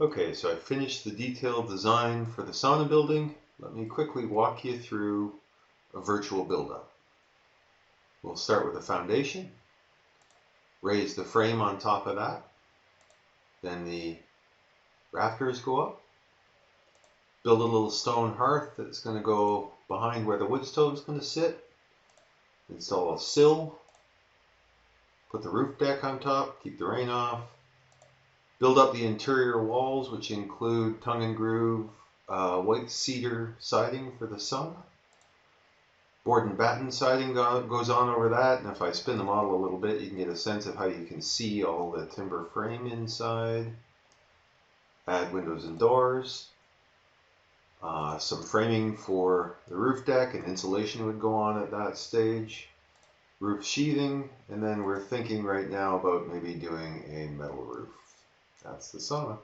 Okay, so I finished the detailed design for the sauna building. Let me quickly walk you through a virtual build-up. We'll start with the foundation, raise the frame on top of that, then the rafters go up, build a little stone hearth that's going to go behind where the wood stove is going to sit, install a sill, put the roof deck on top, keep the rain off, build up the interior walls, which include tongue and groove white cedar siding for the sauna. Board and batten siding goes on over that, and if I spin the model a little bit, you can get a sense of how you can see all the timber frame inside. Add windows and doors. Some framing for the roof deck and insulation would go on at that stage. Roof sheathing, and then we're thinking right now about maybe doing a metal roof. That's the sauna.